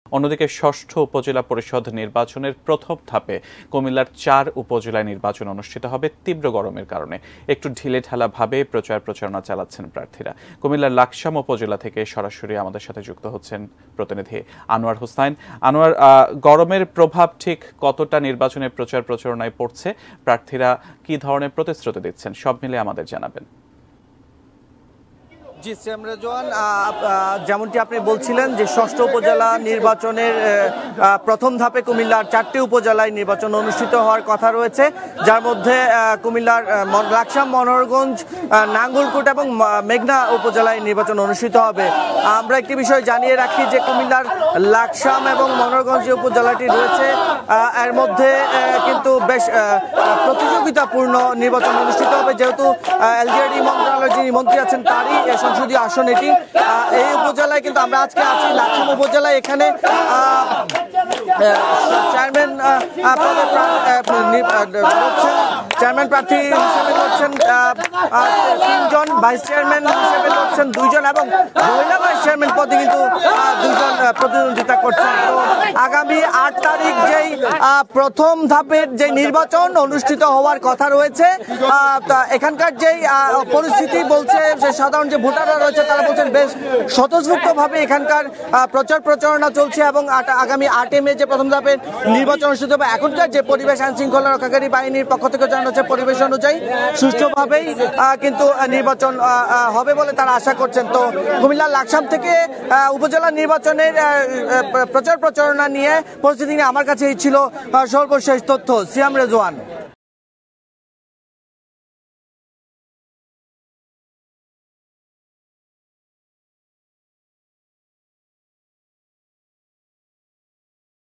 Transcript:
অন্যদিকে ষষ্ঠ উপজেলা পরিষদ নির্বাচনের প্রথম ধাপে কুমিল্লার ৪ উপজেলায় নির্বাচন অনুষ্ঠিত হবে তীব্র গরমের কারণে। একটু ঢিলেঢালাভাবে প্রচারণা চালাচ্ছেন প্রার্থীরা। কুমিল্লার লাকসাম উপজেলা থেকে সরাসরি আমাদের সাথে যুক্ত হচ্ছেন প্রতিনিধি আনোয়ার হোসাইন। আনোয়ার, গরমের প্রভাব ঠিক কতটা নির্বাচনের প্রচারণায় পড়ছে? প্রার্থীরা কি ধরনের প্রতিশ্রুতি দিচ্ছেন, সব মিলে আমাদের জানাবেন। জি রেজওয়ান, যেমনটি আপনি বলছিলেন যে ষষ্ঠ উপজেলা নির্বাচনের প্রথম ধাপে কুমিল্লার ৪টি উপজেলায় নির্বাচন অনুষ্ঠিত হওয়ার কথা রয়েছে, যার মধ্যে কুমিল্লার লাকসাম, মনোহরগঞ্জ, নাঙ্গলকোট এবং মেঘনা উপজেলায় নির্বাচন অনুষ্ঠিত হবে। আমরা একটি বিষয় জানিয়ে রাখি যে কুমিল্লার লাকসাম এবং মনোহরগঞ্জ যে উপজেলাটি রয়েছে এর মধ্যে কিন্তু বেশ প্রতিযোগিতাপূর্ণ নির্বাচন অনুষ্ঠিত হবে, যেহেতু এলজিআরডি মন্ত্রণালয়ের যিনি মন্ত্রী আছেন তারই সংসদীয় আসন এটি। এই উপজেলায় কিন্তু আমরা আজকে আছি লাকসাম উপজেলায়। এখানে চেয়ারম্যান প্রার্থী হিসেবে লড়ছেন ৩ জন, ভাইস চেয়ারম্যান হিসেবে লড়ছেন 2 জন এবং মহিলা ভাইস চেয়ারম্যান পদে কিন্তু 2 জন প্রতিদ্বন্দ্বিতা করছেন। তো আগামী 8 তারিখ যেই প্রথম ধাপের যে নির্বাচন অনুষ্ঠিত হওয়ার কথা রয়েছে, এখানকার যেই পরিস্থিতি বলছে যে সাধারণ যে ভোটাররা রয়েছে তারা বলছেন বেশ স্বতঃস্ফূর্তভাবে এখানকার প্রচারণা চলছে এবং আগামী 8 মে যে প্রথম ধাপের নির্বাচন অনুষ্ঠিত হবে, এখনকার যে পরিবেশ আইন শৃঙ্খলা রক্ষাকারী বাহিনীর পক্ষ থেকে জানানো হচ্ছে পরিবেশ অনুযায়ী সুষ্ঠুভাবেই কিন্তু নির্বাচন হবে বলে তারা আশা করছেন। তো কুমিল্লার লাকসাম থেকে উপজেলা নির্বাচনের প্রচারণা নিয়ে পরিস্থিতি নিয়ে আমার কাছে ছিল সর্বশেষ তথ্য। সিয়াম রেজওয়ান।